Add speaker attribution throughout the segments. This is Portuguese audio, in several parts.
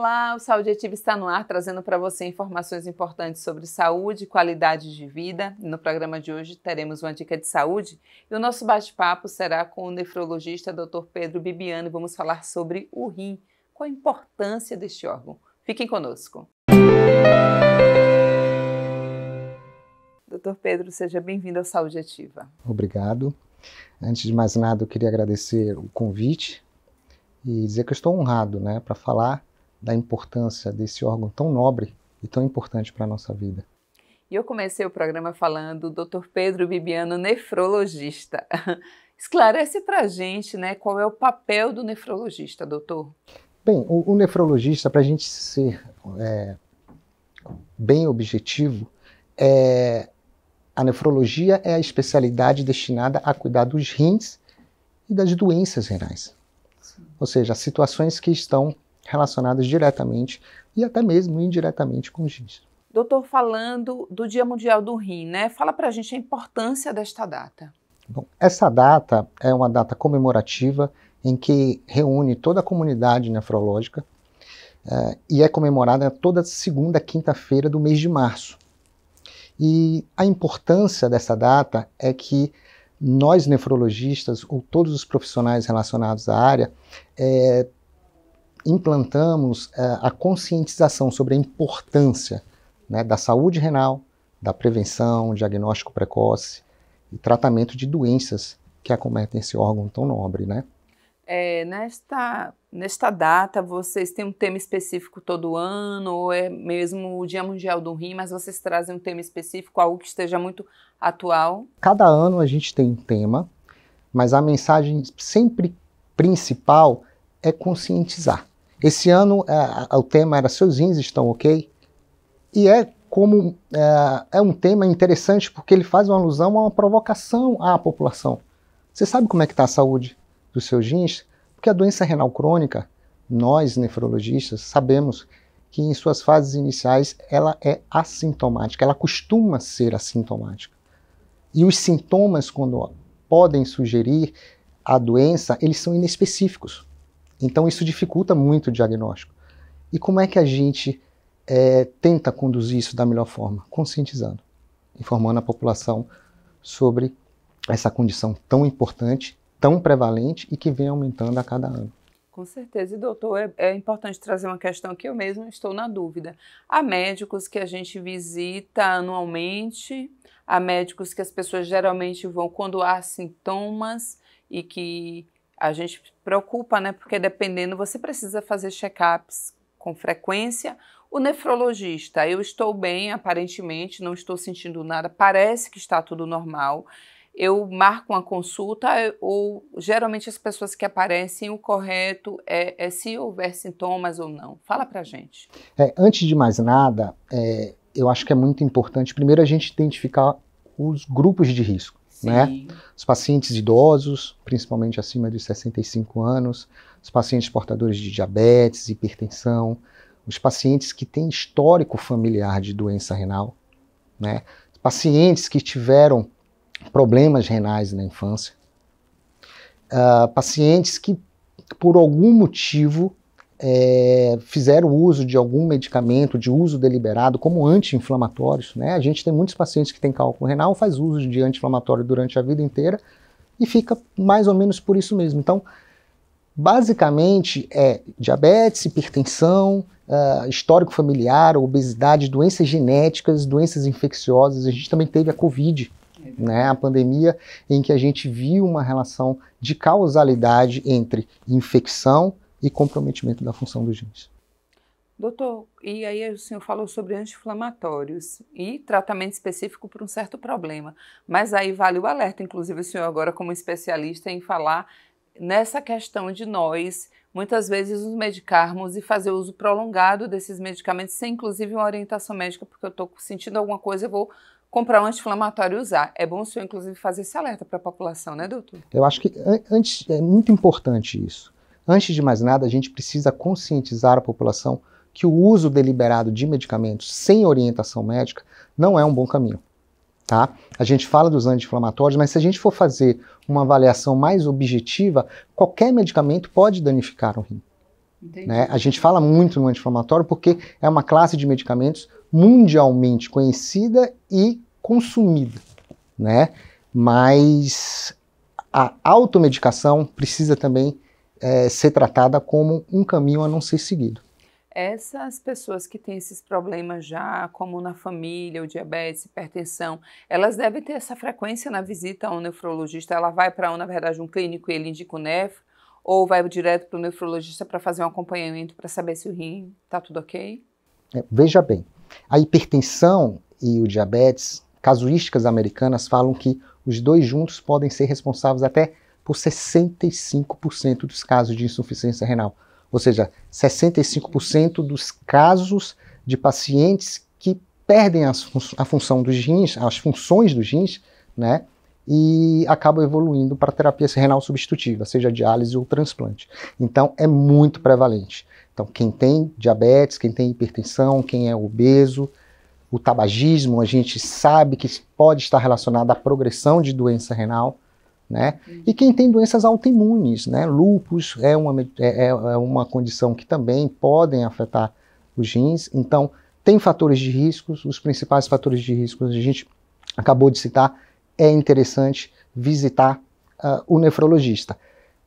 Speaker 1: Olá, o Saúde Ativa está no ar, trazendo para você informações importantes sobre saúde e qualidade de vida. No programa de hoje teremos uma dica de saúde e o nosso bate-papo será com o nefrologista Dr. Pedro Bibiano e vamos falar sobre o rim, qual a importância deste órgão. Fiquem conosco. Dr. Pedro, seja bem-vindo ao Saúde Ativa.
Speaker 2: Obrigado. Antes de mais nada, eu queria agradecer o convite e dizer que eu estou honrado, para falar da importância desse órgão tão nobre e tão importante para a nossa vida.
Speaker 1: E eu comecei o programa falando do Dr. Pedro Bibiano, nefrologista. Esclarece para a gente, qual é o papel do nefrologista, doutor?
Speaker 2: Bem, o nefrologista, para a gente ser bem objetivo, a nefrologia é a especialidade destinada a cuidar dos rins e das doenças renais. Sim. Ou seja, as situações que estão relacionadas diretamente e até mesmo indiretamente com os rins.
Speaker 1: Doutor, falando do Dia Mundial do Rim, fala pra gente a importância desta data.
Speaker 2: Bom, essa data é uma data comemorativa em que reúne toda a comunidade nefrológica e é comemorada toda segunda quinta-feira do mês de março. E a importância dessa data é que nós nefrologistas, ou todos os profissionais relacionados à área, implantamos a conscientização sobre a importância da saúde renal, da prevenção, diagnóstico precoce e tratamento de doenças que acometem esse órgão tão nobre,
Speaker 1: Nesta data, vocês têm um tema específico todo ano, ou é mesmo o Dia Mundial do Rim, mas vocês trazem um tema específico, algo que esteja muito atual?
Speaker 2: Cada ano a gente tem um tema, mas a mensagem sempre principal é conscientizar. Esse ano o tema era "Seus rins estão ok?" E é um tema interessante porque ele faz uma alusão a uma provocação à população. Você sabe como é que está a saúde dos seus rins? Porque a doença renal crônica, nós nefrologistas sabemos que em suas fases iniciais ela é assintomática, ela costuma ser assintomática. E os sintomas, quando podem sugerir a doença, eles são inespecíficos. Então isso dificulta muito o diagnóstico. E como é que a gente tenta conduzir isso da melhor forma? Conscientizando, informando a população sobre essa condição tão importante, tão prevalente e que vem aumentando a cada ano.
Speaker 1: Com certeza, e doutor, é importante trazer uma questão que eu mesmo estou na dúvida. Há médicos que a gente visita anualmente, há médicos que as pessoas geralmente vão quando há sintomas e que a gente preocupa, porque dependendo, você precisa fazer check-ups com frequência. O nefrologista, eu estou bem, aparentemente, não estou sentindo nada, parece que está tudo normal. Eu marco uma consulta ou geralmente as pessoas que aparecem, o correto é se houver sintomas ou não. Fala pra gente.
Speaker 2: Antes de mais nada, eu acho que é muito importante, primeiro, a gente identificar os grupos de risco. Os pacientes idosos, principalmente acima de 65 anos, os pacientes portadores de diabetes, hipertensão, os pacientes que têm histórico familiar de doença renal, os pacientes que tiveram problemas renais na infância, pacientes que por algum motivo fizeram uso de algum medicamento de uso deliberado, como anti-inflamatórios. A gente tem muitos pacientes que têm cálculo renal, faz uso de anti-inflamatório durante a vida inteira e fica mais ou menos por isso mesmo. Então, basicamente é diabetes, hipertensão, histórico familiar, obesidade, doenças genéticas, doenças infecciosas. A gente também teve a Covid, a pandemia, em que a gente viu uma relação de causalidade entre infecção e comprometimento da função dos rins.
Speaker 1: Doutor, e aí o senhor falou sobre anti-inflamatórios e tratamento específico para um certo problema, mas aí vale o alerta, inclusive o senhor agora como especialista em falar nessa questão de nós, muitas vezes nos medicarmos e fazer uso prolongado desses medicamentos sem inclusive uma orientação médica, porque eu estou sentindo alguma coisa, eu vou comprar um anti-inflamatório e usar. É bom o senhor inclusive fazer esse alerta para a população, doutor?
Speaker 2: Eu acho que antes é muito importante isso. Antes de mais nada, a gente precisa conscientizar a população que o uso deliberado de medicamentos sem orientação médica não é um bom caminho. A gente fala dos anti-inflamatórios, mas se a gente for fazer uma avaliação mais objetiva, qualquer medicamento pode danificar o rim.
Speaker 1: Entendi.
Speaker 2: Né? A gente fala muito no anti-inflamatório porque é uma classe de medicamentos mundialmente conhecida e consumida, né? Mas a automedicação precisa também ser tratada como um caminho a não ser seguido.
Speaker 1: Essas pessoas que têm esses problemas já, como na família, o diabetes, hipertensão, elas devem ter essa frequência na visita ao nefrologista? Ela vai para, na verdade, um clínico e ele indica o nefro? Ou vai direto para o nefrologista para fazer um acompanhamento para saber se o rim está tudo ok?
Speaker 2: Veja bem, a hipertensão e o diabetes, casuísticas americanas falam que os dois juntos podem ser responsáveis até por 65% dos casos de insuficiência renal. Ou seja, 65% dos casos de pacientes que perdem a função dos rins, as funções dos rins, né? E acabam evoluindo para terapia renal substitutiva, seja diálise ou transplante. Então, é muito prevalente. Então, quem tem diabetes, quem tem hipertensão, quem é obeso, o tabagismo, a gente sabe que pode estar relacionado à progressão de doença renal, né? E quem tem doenças autoimunes, né? Lúpus é uma condição que também podem afetar os rins. Então, tem fatores de riscos, os principais fatores de risco a gente acabou de citar. É interessante visitar o nefrologista.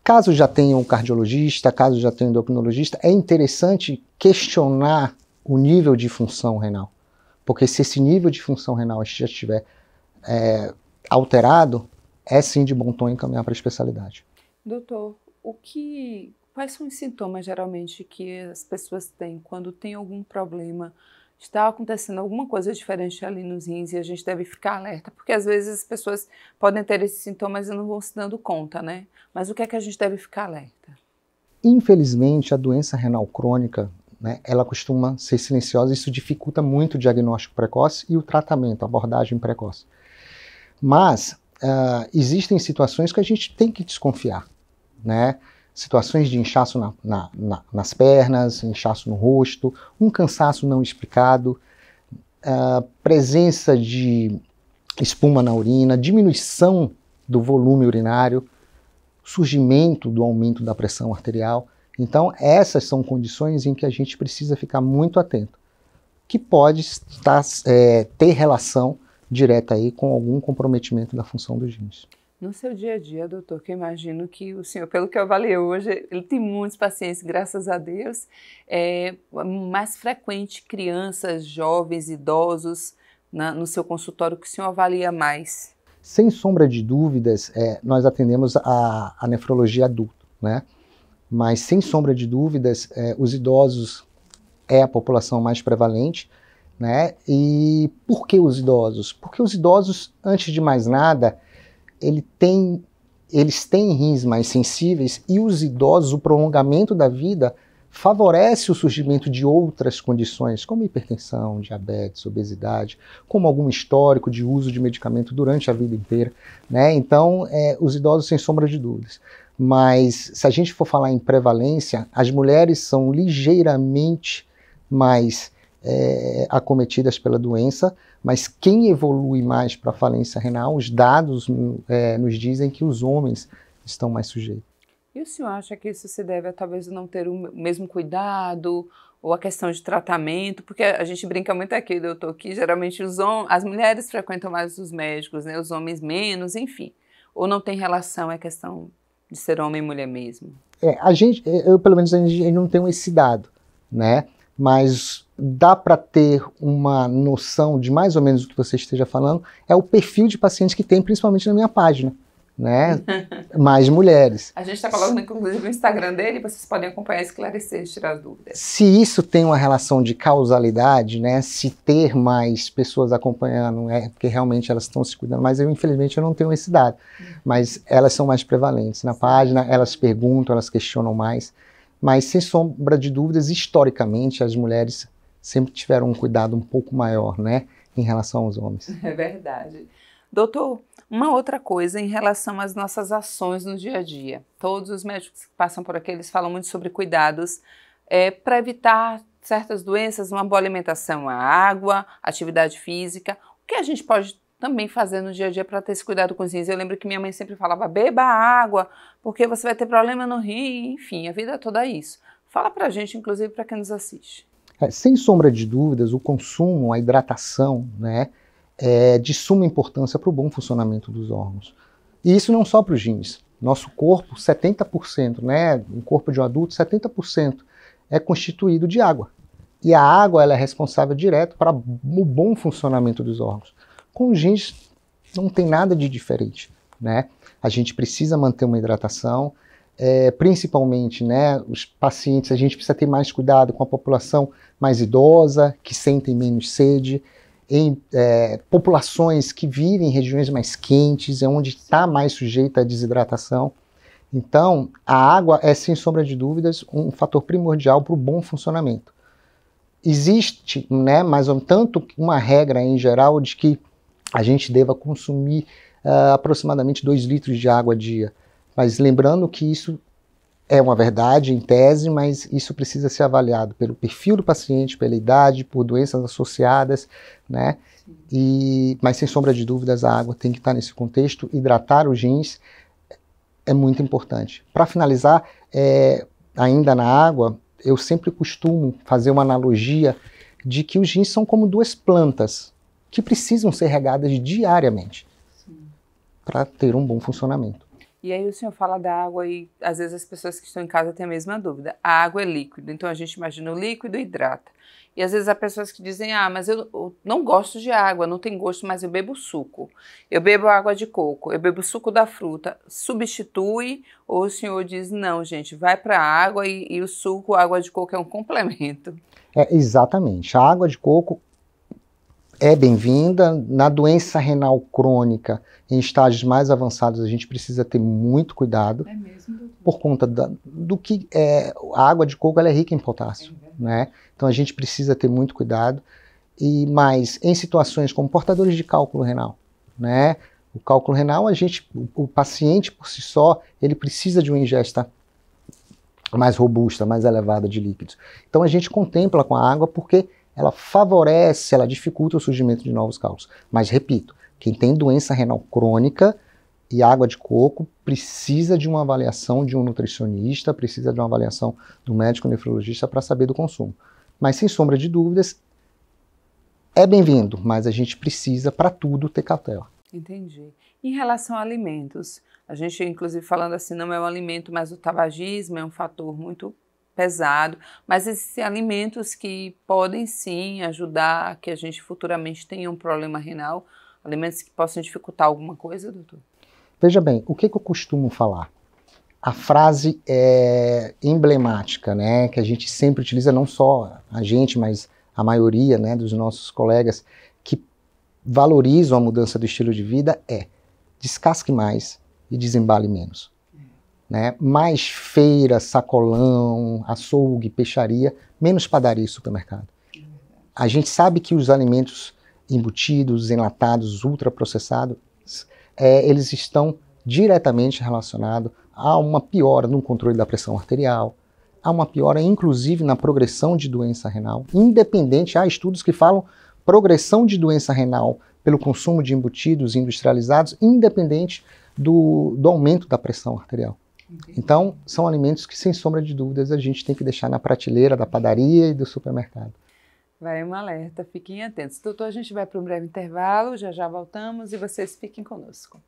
Speaker 2: Caso já tenha um cardiologista, caso já tenha um endocrinologista, é interessante questionar o nível de função renal. Porque se esse nível de função renal já estiver alterado, é sim de bom tom encaminhar para a especialidade.
Speaker 1: Doutor, quais são os sintomas geralmente que as pessoas têm quando tem algum problema? Está acontecendo alguma coisa diferente ali nos rins e a gente deve ficar alerta, porque às vezes as pessoas podem ter esses sintomas e não vão se dando conta, né? Mas o que é que a gente deve ficar alerta?
Speaker 2: Infelizmente, a doença renal crônica, né, ela costuma ser silenciosa, isso dificulta muito o diagnóstico precoce e o tratamento, a abordagem precoce. Mas existem situações que a gente tem que desconfiar, né? Situações de inchaço nas pernas, inchaço no rosto, um cansaço não explicado, presença de espuma na urina, diminuição do volume urinário, surgimento do aumento da pressão arterial. Então, essas são condições em que a gente precisa ficar muito atento, que pode ter relação direta aí com algum comprometimento da função dos rins.
Speaker 1: No seu dia a dia, doutor, que eu imagino que o senhor, pelo que eu avaliei hoje, ele tem muitos pacientes, graças a Deus, mais frequente crianças, jovens, idosos, no seu consultório, que o senhor avalia mais?
Speaker 2: Sem sombra de dúvidas, nós atendemos a nefrologia adulta, né? Mas sem sombra de dúvidas, os idosos é a população mais prevalente, né? E por que os idosos? Porque os idosos, antes de mais nada, eles têm rins mais sensíveis e os idosos, o prolongamento da vida, favorece o surgimento de outras condições, como hipertensão, diabetes, obesidade, como algum histórico de uso de medicamento durante a vida inteira, né? Então, os idosos, sem sombra de dúvidas. Mas, se a gente for falar em prevalência, as mulheres são ligeiramente mais acometidas pela doença, mas quem evolui mais para a falência renal, os dados nos dizem que os homens estão mais sujeitos.
Speaker 1: E o senhor acha que isso se deve a talvez não ter o mesmo cuidado, ou a questão de tratamento? Porque a gente brinca muito aqui, doutor, que geralmente as mulheres frequentam mais os médicos, né, os homens menos, enfim. Ou não tem relação, é questão de ser homem e mulher mesmo?
Speaker 2: Eu pelo menos, a gente não tenho esse dado, né? Mas dá para ter uma noção de mais ou menos o que você esteja falando, é o perfil de pacientes que tem, principalmente na minha página, né? Mais mulheres.
Speaker 1: A gente está colocando, inclusive, no Instagram dele, vocês podem acompanhar, esclarecer, tirar as dúvidas.
Speaker 2: Se isso tem uma relação de causalidade, né? Se ter mais pessoas acompanhando, porque realmente elas estão se cuidando, mas infelizmente eu não tenho esse dado. Mas elas são mais prevalentes na página, elas perguntam, elas questionam mais. Mas, sem sombra de dúvidas, historicamente, as mulheres sempre tiveram um cuidado um pouco maior, né, em relação aos homens.
Speaker 1: É verdade. Doutor, uma outra coisa em relação às nossas ações no dia a dia. Todos os médicos que passam por aqui, eles falam muito sobre cuidados para evitar certas doenças, uma boa alimentação, a água, atividade física. O que a gente pode também fazer no dia a dia para ter esse cuidado com os rins? Eu lembro que minha mãe sempre falava, beba água, porque você vai ter problema no rim, enfim, a vida toda é isso. Fala pra gente, inclusive para quem nos assiste.
Speaker 2: Sem sombra de dúvidas, o consumo, a hidratação, né, é de suma importância para o bom funcionamento dos órgãos. E isso não só para os rins. Nosso corpo, 70%, né, o corpo de um adulto, 70% é constituído de água. E a água ela é responsável direto para o bom funcionamento dos órgãos. Com os rins não tem nada de diferente, né? A gente precisa manter uma hidratação, principalmente, né, os pacientes, a gente precisa ter mais cuidado com a população mais idosa, que sentem menos sede, em populações que vivem em regiões mais quentes, é onde está mais sujeita à desidratação. Então, a água é, sem sombra de dúvidas, um fator primordial para o bom funcionamento. Existe, né, mas tanto uma regra em geral de que a gente deva consumir aproximadamente 2 litros de água a dia. Mas lembrando que isso é uma verdade em tese, mas isso precisa ser avaliado pelo perfil do paciente, pela idade, por doenças associadas, né? Mas sem sombra de dúvidas a água tem que estar nesse contexto. Hidratar os rins é muito importante. Para finalizar, ainda na água, eu sempre costumo fazer uma analogia de que os rins são como 2 plantas que precisam ser regadas diariamente para ter um bom funcionamento.
Speaker 1: E aí o senhor fala da água e às vezes as pessoas que estão em casa têm a mesma dúvida. A água é líquido, então a gente imagina o líquido e hidrata. E às vezes há pessoas que dizem, mas eu não gosto de água, não tem gosto, mas eu bebo suco. Eu bebo água de coco, eu bebo suco da fruta. Substitui ou o senhor diz, não gente, vai para a água e o suco, a água de coco é um complemento?
Speaker 2: Exatamente, a água de coco é bem-vinda. Na doença renal crônica, em estágios mais avançados, a gente precisa ter muito cuidado.
Speaker 1: É mesmo, doutor?
Speaker 2: Por conta do que a água de coco ela é rica em potássio, né? Então a gente precisa ter muito cuidado. Mas em situações como portadores de cálculo renal, né? O cálculo renal, o paciente por si só, ele precisa de uma ingesta mais robusta, mais elevada de líquidos. Então a gente contempla com a água porque ela favorece, ela dificulta o surgimento de novos cálculos. Mas, repito, quem tem doença renal crônica e água de coco precisa de uma avaliação de um nutricionista, precisa de uma avaliação do médico nefrologista para saber do consumo. Mas, sem sombra de dúvidas, é bem-vindo, mas a gente precisa, para tudo, ter cautela.
Speaker 1: Entendi. Em relação a alimentos, a gente, inclusive, falando assim, não é um alimento, mas o tabagismo é um fator muito pesado, mas existem alimentos que podem sim ajudar a que a gente futuramente tenha um problema renal, alimentos que possam dificultar alguma coisa, doutor?
Speaker 2: Veja bem, o que eu costumo falar? A frase emblemática, né, que a gente sempre utiliza, não só a gente, mas a maioria, né, dos nossos colegas que valorizam a mudança do estilo de vida descasque mais e desembale menos. Né? Mais feira, sacolão, açougue, peixaria, menos padaria e supermercado. A gente sabe que os alimentos embutidos, enlatados, ultraprocessados, eles estão diretamente relacionados a uma piora no controle da pressão arterial, a uma piora inclusive na progressão de doença renal, independente, há estudos que falam progressão de doença renal pelo consumo de embutidos industrializados, independente do aumento da pressão arterial. Então, são alimentos que, sem sombra de dúvidas, a gente tem que deixar na prateleira da padaria e do supermercado.
Speaker 1: Vai um alerta, fiquem atentos. Doutor, a gente vai para um breve intervalo, já já voltamos e vocês fiquem conosco.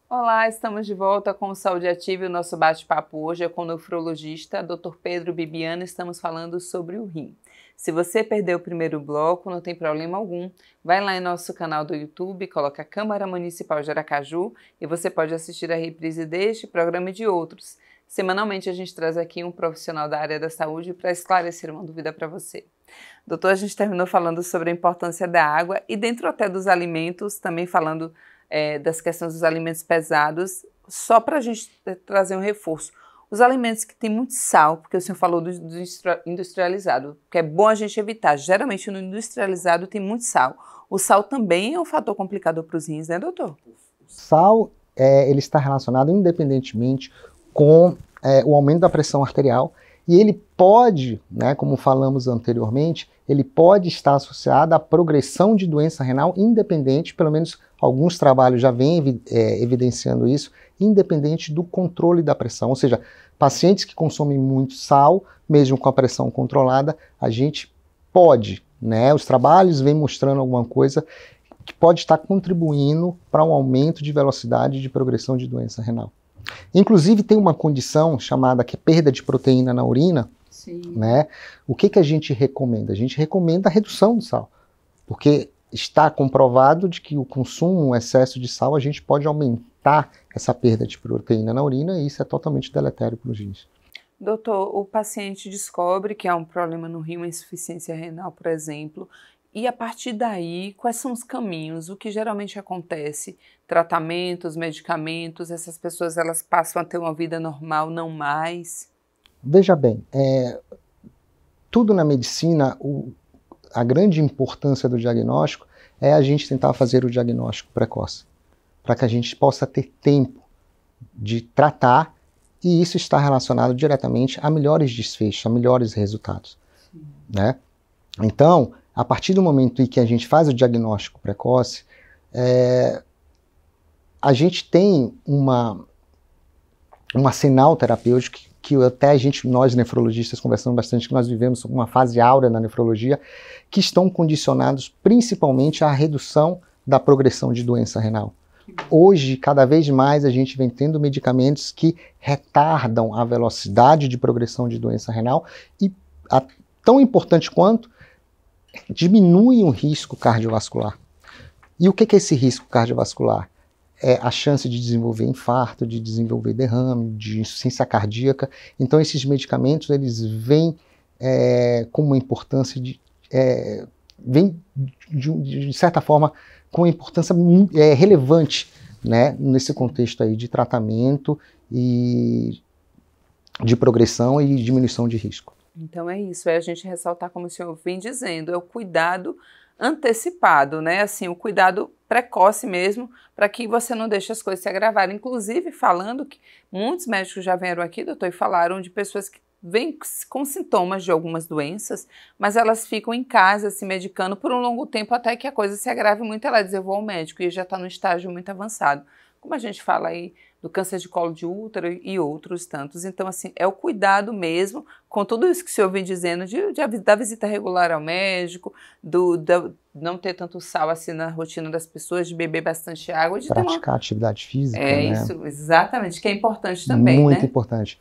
Speaker 1: Olá, estamos de volta com o Saúde Ativa e o nosso bate-papo hoje é com o nefrologista Dr. Pedro Bibiano. Estamos falando sobre o rim. Se você perdeu o primeiro bloco, não tem problema algum. Vai lá em nosso canal do YouTube, coloca Câmara Municipal de Aracaju e você pode assistir a reprise deste programa e de outros. Semanalmente a gente traz aqui um profissional da área da saúde para esclarecer uma dúvida para você. Doutor, a gente terminou falando sobre a importância da água e dentro até dos alimentos, também falando das questões dos alimentos pesados, só para a gente trazer um reforço. Os alimentos que têm muito sal, porque o senhor falou do industrializado, que é bom a gente evitar. Geralmente no industrializado tem muito sal. O sal também é um fator complicador para os rins, né, doutor?
Speaker 2: O sal, ele está relacionado independentemente com o aumento da pressão arterial E ele pode, né, como falamos anteriormente, ele pode estar associado à progressão de doença renal independente, pelo menos alguns trabalhos já vêm evidenciando isso, independente do controle da pressão. Ou seja, pacientes que consomem muito sal, mesmo com a pressão controlada, a gente pode, né, os trabalhos vêm mostrando alguma coisa que pode estar contribuindo para um aumento de velocidade de progressão de doença renal. Inclusive tem uma condição chamada que é perda de proteína na urina.
Speaker 1: Sim.
Speaker 2: Né? O que a gente recomenda? A gente recomenda a redução do sal, porque está comprovado de que o consumo, o excesso de sal, a gente pode aumentar essa perda de proteína na urina e isso é totalmente deletério para os rins.
Speaker 1: Doutor, o paciente descobre que há um problema no rim, uma insuficiência renal, por exemplo, e a partir daí, quais são os caminhos? O que geralmente acontece? Tratamentos, medicamentos, essas pessoas elas passam a ter uma vida normal, não mais?
Speaker 2: Veja bem, tudo na medicina, a grande importância do diagnóstico é a gente tentar fazer o diagnóstico precoce, para que a gente possa ter tempo de tratar, e isso está relacionado diretamente a melhores desfechos, a melhores resultados. Né? Então, a partir do momento em que a gente faz o diagnóstico precoce, a gente tem um arsenal terapêutico que até nós nefrologistas conversamos bastante, que nós vivemos uma fase áurea na nefrologia, que estão condicionados principalmente à redução da progressão de doença renal. Hoje, cada vez mais, a gente vem tendo medicamentos que retardam a velocidade de progressão de doença renal e, tão importante quanto, diminuem o risco cardiovascular. E o que é esse risco cardiovascular? É a chance de desenvolver infarto, de desenvolver derrame, de insuficiência cardíaca. Então, esses medicamentos, eles vêm com uma importância vêm de certa forma, com uma importância relevante, né, nesse contexto aí de tratamento e de progressão e diminuição de risco.
Speaker 1: Então é isso, é a gente ressaltar, como o senhor vem dizendo, é o cuidado antecipado, né? Assim, o cuidado precoce mesmo, para que você não deixe as coisas se agravarem. Inclusive, falando que muitos médicos já vieram aqui, doutor, e falaram de pessoas que vêm com sintomas de algumas doenças, mas elas ficam em casa se medicando por um longo tempo até que a coisa se agrave muito. Ela diz, eu vou ao médico e já está no estágio muito avançado. Como a gente fala aí do câncer de colo de útero e outros tantos. Então, assim, é o cuidado mesmo, com tudo isso que o senhor vem dizendo, da visita regular ao médico, não ter tanto sal assim na rotina das pessoas, de beber bastante água. De
Speaker 2: praticar atividade física, né?
Speaker 1: Isso, exatamente, que é importante também,
Speaker 2: muito
Speaker 1: né?
Speaker 2: Importante.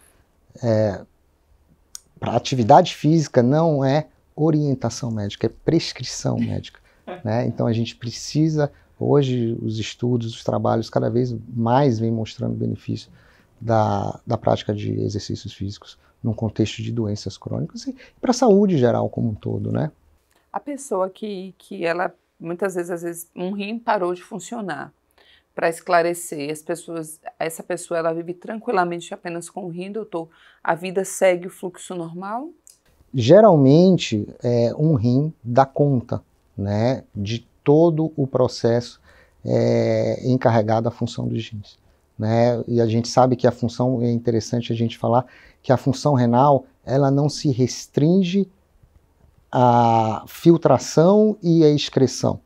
Speaker 2: Para atividade física não é orientação médica, é prescrição médica. Né? Então, a gente precisa... Hoje, os estudos, os trabalhos, cada vez mais vêm mostrando benefício da prática de exercícios físicos num contexto de doenças crônicas e para a saúde geral como um todo, né?
Speaker 1: A pessoa que ela, muitas vezes, às vezes, um rim parou de funcionar, para esclarecer, essa pessoa ela vive tranquilamente apenas com o rim, doutor? A vida segue o fluxo normal?
Speaker 2: Geralmente, um rim dá conta, né, de todo o processo encarregado da função dos rins. Né? E a gente sabe que a função, é interessante a gente falar, que a função renal, ela não se restringe à filtração e à excreção.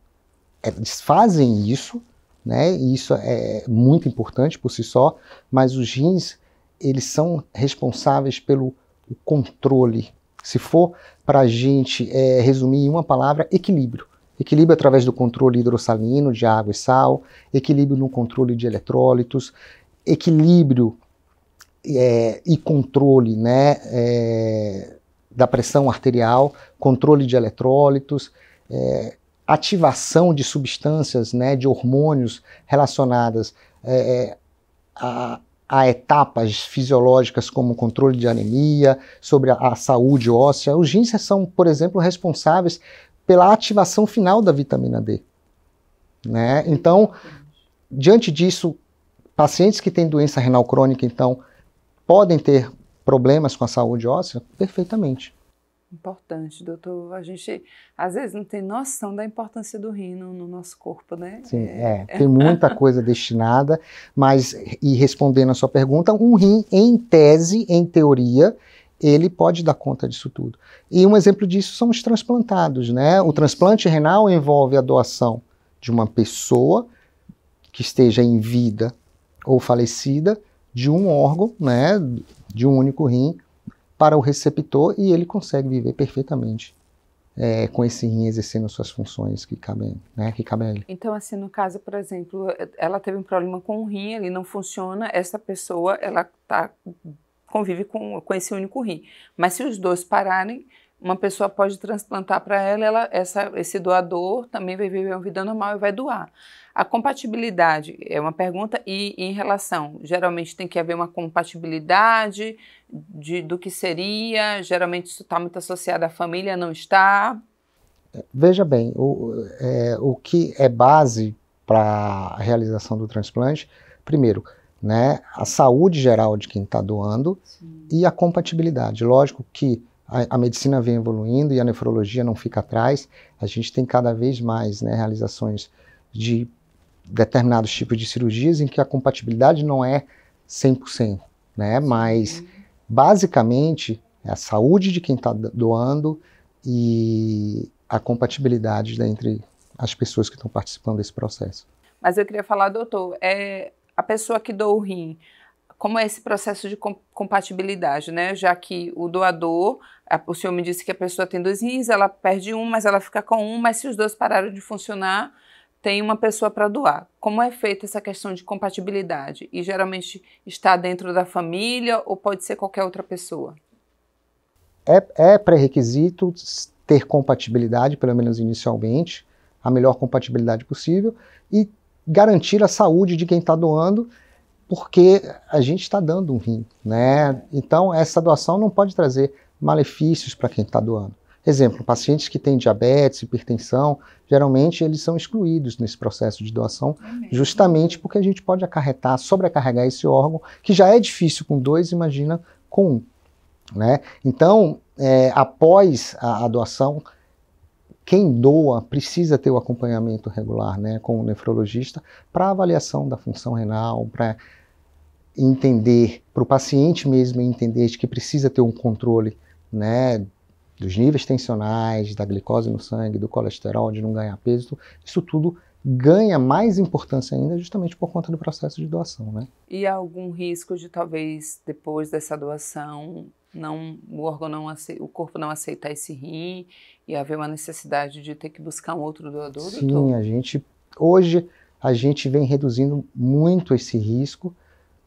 Speaker 2: Eles fazem isso, né? E isso é muito importante por si só, mas os rins, eles são responsáveis pelo controle. Se for para a gente resumir em uma palavra, equilíbrio. Equilíbrio através do controle hidrossalino de água e sal, equilíbrio no controle de eletrólitos, equilíbrio e controle, né, da pressão arterial, controle de eletrólitos, ativação de substâncias, né, de hormônios relacionadas a etapas fisiológicas como controle de anemia, sobre a saúde óssea. Os rins são, por exemplo, responsáveis pela ativação final da vitamina D. Né? Então, diante disso, pacientes que têm doença renal crônica, então, podem ter problemas com a saúde óssea? Perfeitamente.
Speaker 1: Importante, doutor. A gente, às vezes, não tem noção da importância do rim no nosso corpo, né?
Speaker 2: Sim, tem muita coisa destinada, mas, e respondendo a sua pergunta, um rim, em tese, em teoria, ele pode dar conta disso tudo. E um exemplo disso são os transplantados, né? O transplante renal envolve a doação de uma pessoa que esteja em vida ou falecida de um órgão, né, de um único rim, para o receptor, e ele consegue viver perfeitamente com esse rim exercendo suas funções que cabem, né, que cabem a ele.
Speaker 1: Então, assim, no caso, por exemplo, ela teve um problema com o rim, ele não funciona, essa pessoa, ela convive com esse único rim. Mas se os dois pararem, uma pessoa pode transplantar para ela, esse doador também vai viver uma vida normal e vai doar. A compatibilidade é uma pergunta, e em relação, geralmente tem que haver uma compatibilidade do que seria, geralmente isso está muito associado à família, não está?
Speaker 2: Veja bem, o que é base para a realização do transplante, primeiro, né, a saúde geral de quem está doando. Sim. E a compatibilidade. Lógico que a medicina vem evoluindo e a nefrologia não fica atrás, a gente tem cada vez mais, né, realizações de determinados tipos de cirurgias em que a compatibilidade não é 100%, né, mas basicamente é a saúde de quem está doando e a compatibilidade entre as pessoas que estão participando desse processo.
Speaker 1: Mas eu queria falar, doutor, a pessoa que doa o rim, como é esse processo de compatibilidade, né? Já que o doador, o senhor me disse que a pessoa tem 2 rins, ela perde um, mas ela fica com um, mas se os dois pararam de funcionar, tem uma pessoa para doar. Como é feita essa questão de compatibilidade? E geralmente está dentro da família ou pode ser qualquer outra pessoa?
Speaker 2: É pré-requisito ter compatibilidade, pelo menos inicialmente, a melhor compatibilidade possível, e garantir a saúde de quem está doando, porque a gente está dando um rim, né? Então, essa doação não pode trazer malefícios para quem está doando. Exemplo, pacientes que têm diabetes, hipertensão, geralmente eles são excluídos nesse processo de doação, justamente porque a gente pode sobrecarregar esse órgão, que já é difícil com 2, imagina com 1, né? Então, após a doação, quem doa precisa ter o acompanhamento regular, né, com o nefrologista, para avaliação da função renal, para entender, para o paciente mesmo entender de que precisa ter um controle, né, dos níveis tensionais, da glicose no sangue, do colesterol, de não ganhar peso. Isso tudo ganha mais importância ainda justamente por conta do processo de doação, né?
Speaker 1: E há algum risco de talvez depois dessa doação o corpo não aceitar esse rim e haver uma necessidade de ter que buscar um outro doador?
Speaker 2: Sim,
Speaker 1: doutor?
Speaker 2: Hoje a gente vem reduzindo muito esse risco,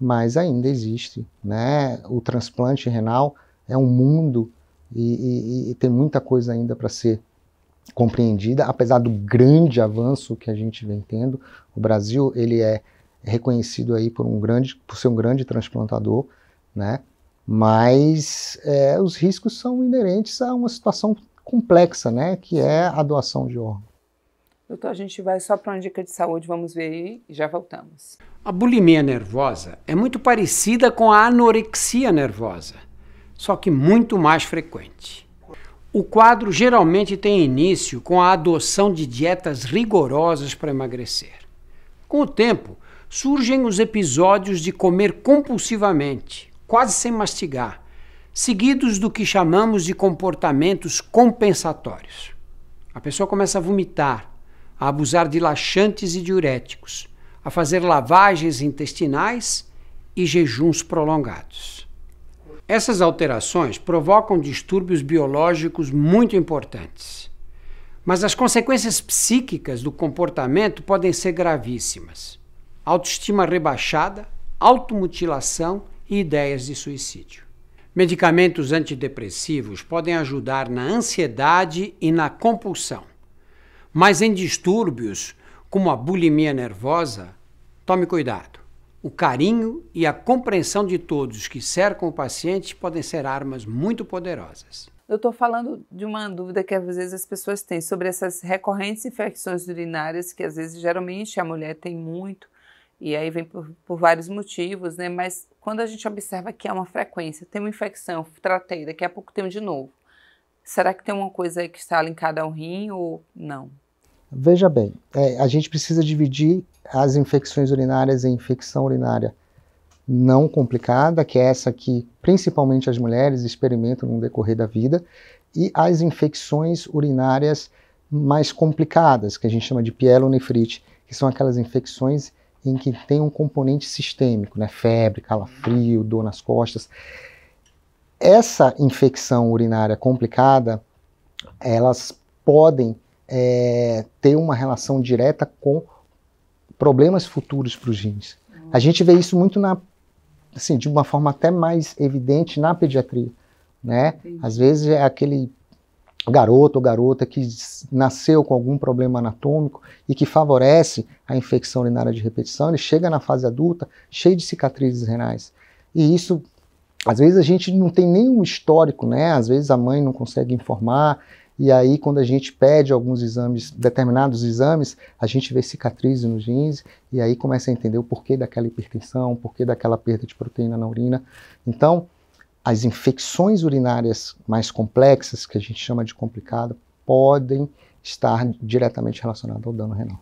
Speaker 2: mas ainda existe, né? O transplante renal é um mundo e tem muita coisa ainda para ser compreendida, apesar do grande avanço que a gente vem tendo. O Brasil, ele é reconhecido aí por ser um grande transplantador, né? Mas os riscos são inerentes a uma situação complexa, né? Que é a doação de órgãos.
Speaker 1: Doutor, a gente vai só para uma dica de saúde, vamos ver aí e já voltamos.
Speaker 3: A bulimia nervosa é muito parecida com a anorexia nervosa, só que muito mais frequente. O quadro geralmente tem início com a adoção de dietas rigorosas para emagrecer. Com o tempo, surgem os episódios de comer compulsivamente, quase sem mastigar, seguidos do que chamamos de comportamentos compensatórios. A pessoa começa a vomitar, a abusar de laxantes e diuréticos, a fazer lavagens intestinais e jejuns prolongados. Essas alterações provocam distúrbios biológicos muito importantes. Mas as consequências psíquicas do comportamento podem ser gravíssimas. Autoestima rebaixada, automutilação e ideias de suicídio. Medicamentos antidepressivos podem ajudar na ansiedade e na compulsão. Mas em distúrbios como a bulimia nervosa, tome cuidado. O carinho e a compreensão de todos que cercam o paciente podem ser armas muito poderosas.
Speaker 1: Eu estou falando de uma dúvida que às vezes as pessoas têm sobre essas recorrentes infecções urinárias que às vezes, geralmente, a mulher tem muito e aí vem por vários motivos, né? Mas quando a gente observa que há uma frequência, tem uma infecção, tratei, daqui a pouco tem de novo. Será que tem uma coisa aí que está linkada ao rim ou não?
Speaker 2: Veja bem, a gente precisa dividir as infecções urinárias em infecção urinária não complicada, que é essa que principalmente as mulheres experimentam no decorrer da vida, e as infecções urinárias mais complicadas, que a gente chama de pielonefrite, que são aquelas infecções em que tem um componente sistêmico, né? Febre, calafrio, dor nas costas. Essa infecção urinária complicada, elas podem ter uma relação direta com problemas futuros para os rins. A gente vê isso muito assim, de uma forma até mais evidente na pediatria, né? Às vezes é aquele garoto ou garota que nasceu com algum problema anatômico e que favorece a infecção urinária de repetição, ele chega na fase adulta cheio de cicatrizes renais. E isso, às vezes a gente não tem nenhum histórico, né? Às vezes a mãe não consegue informar, e aí quando a gente pede alguns exames, determinados exames, a gente vê cicatrizes nos rins, e aí começa a entender o porquê daquela hipertensão, o porquê daquela perda de proteína na urina. Então, as infecções urinárias mais complexas, que a gente chama de complicada, podem estar diretamente relacionadas ao dano renal.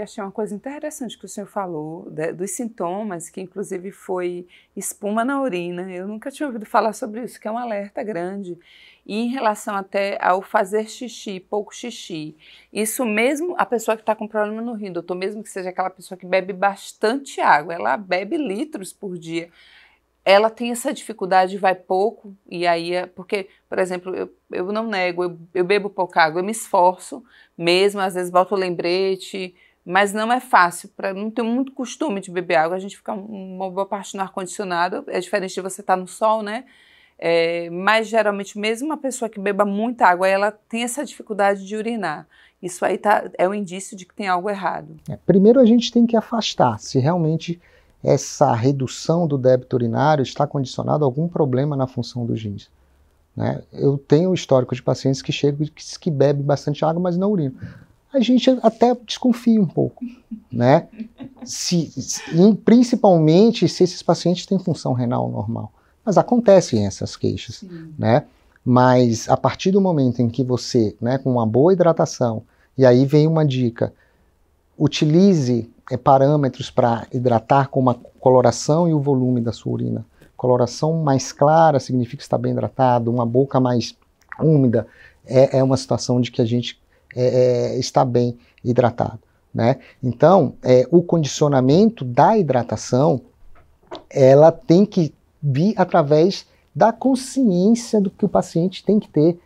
Speaker 1: Achei uma coisa interessante que o senhor falou, dos sintomas, que inclusive foi espuma na urina. Eu nunca tinha ouvido falar sobre isso, que é um alerta grande. E em relação até ao fazer xixi, pouco xixi, isso mesmo, a pessoa que está com problema no rim, doutor, mesmo que seja aquela pessoa que bebe bastante água, ela bebe litros por dia, ela tem essa dificuldade, vai pouco, e aí porque, por exemplo, eu não nego, eu bebo pouca água, eu me esforço mesmo, às vezes boto o lembrete, mas não é fácil, não tenho muito costume de beber água, a gente fica uma boa parte no ar-condicionado, é diferente de você estar no sol, né? Mas geralmente mesmo uma pessoa que beba muita água, ela tem essa dificuldade de urinar. Isso aí é um indício de que tem algo errado.
Speaker 2: Primeiro a gente tem que afastar se realmente essa redução do débito urinário está condicionada a algum problema na função dos rins, né? Eu tenho um histórico de pacientes que chegam e que bebem bastante água, mas não urinam. A gente até desconfia um pouco, né? Principalmente se esses pacientes têm função renal normal. Mas acontecem essas queixas, né? Mas a partir do momento em que você, né, com uma boa hidratação, e aí vem uma dica, utilize parâmetros para hidratar como a coloração e o volume da sua urina. Coloração mais clara significa que está bem hidratado, uma boca mais úmida é uma situação de que a gente está bem hidratado, né? Então, o condicionamento da hidratação, ela tem que vir através da consciência do que o paciente tem que ter,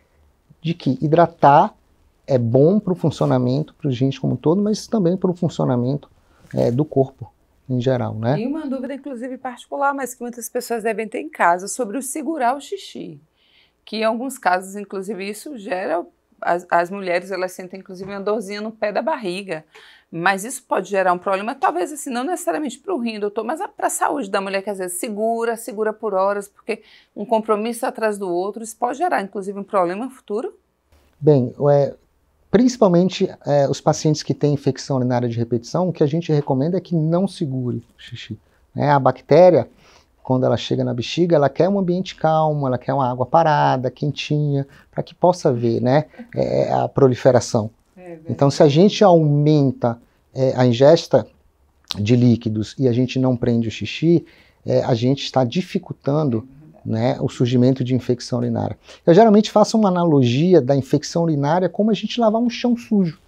Speaker 2: de que hidratar é bom para o funcionamento, para os rins como um todo, mas também para o funcionamento do corpo em geral, né?
Speaker 1: E uma dúvida, inclusive, particular, mas que muitas pessoas devem ter em casa, sobre o segurar o xixi. Que em alguns casos, inclusive, isso gera... As mulheres, elas sentem, inclusive, uma dorzinha no pé da barriga. Mas isso pode gerar um problema, talvez, assim, não necessariamente para o rim, doutor, mas para a saúde da mulher, que às vezes segura por horas, porque um compromisso atrás do outro, isso pode gerar, inclusive, um problema futuro?
Speaker 2: Bem, principalmente os pacientes que têm infecção urinária de repetição, o que a gente recomenda é que não segure o xixi, né? A bactéria, quando ela chega na bexiga, ela quer um ambiente calmo, ela quer uma água parada, quentinha, para que possa ver, né, a proliferação. Então, se a gente aumenta a ingesta de líquidos e a gente não prende o xixi, a gente está dificultando, né, o surgimento de infecção urinária. Eu geralmente faço uma analogia da infecção urinária como a gente lavar um chão sujo,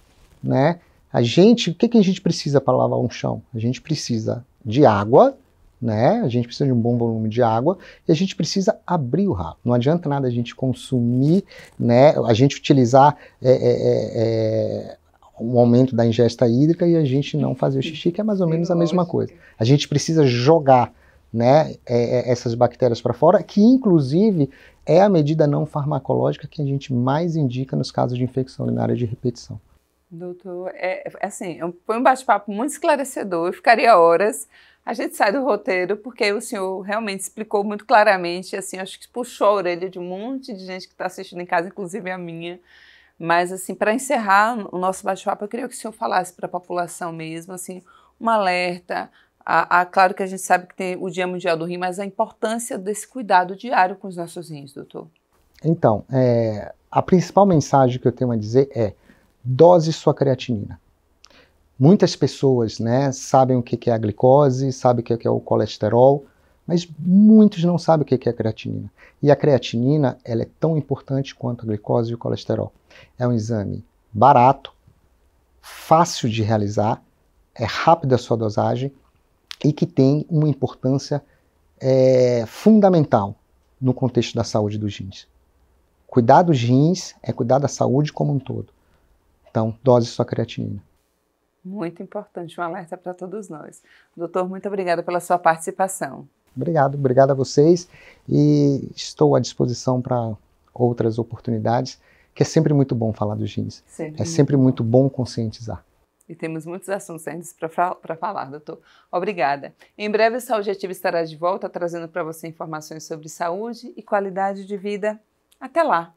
Speaker 2: né? O que a gente precisa para lavar um chão? A gente precisa de água, né? A gente precisa de um bom volume de água e a gente precisa abrir o ralo. Não adianta nada a gente consumir, né, a gente utilizar um aumento da ingesta hídrica e a gente não fazer o xixi, que é mais ou menos a mesma coisa. A gente precisa jogar, né, essas bactérias para fora, que inclusive é a medida não farmacológica que a gente mais indica nos casos de infecção urinária de repetição.
Speaker 1: Doutor, foi um bate-papo muito esclarecedor, eu ficaria horas. A gente sai do roteiro porque o senhor realmente explicou muito claramente, assim, acho que puxou a orelha de um monte de gente que está assistindo em casa, inclusive a minha. Mas, assim, para encerrar o nosso bate-papo, eu queria que o senhor falasse para a população mesmo, assim, um alerta. Claro que a gente sabe que tem o Dia Mundial do Rim, mas a importância desse cuidado diário com os nossos rins, doutor.
Speaker 2: Então, a principal mensagem que eu tenho a dizer é: dose sua creatinina. Muitas pessoas, né, sabem o que é a glicose, sabem o que é o colesterol, mas muitos não sabem o que é a creatinina. E a creatinina, ela é tão importante quanto a glicose e o colesterol. É um exame barato, fácil de realizar, é rápida a sua dosagem e que tem uma importância fundamental no contexto da saúde dos rins. Cuidar dos rins é cuidar da saúde como um todo. Então, dose sua creatinina.
Speaker 1: Muito importante, um alerta para todos nós. Doutor, muito obrigada pela sua participação.
Speaker 2: Obrigado a vocês e estou à disposição para outras oportunidades, que é sempre muito bom falar dos rins. É sempre muito bom conscientizar.
Speaker 1: E temos muitos assuntos ainda para falar, doutor. Obrigada. Em breve, o Saúde Ativa estará de volta, trazendo para você informações sobre saúde e qualidade de vida. Até lá!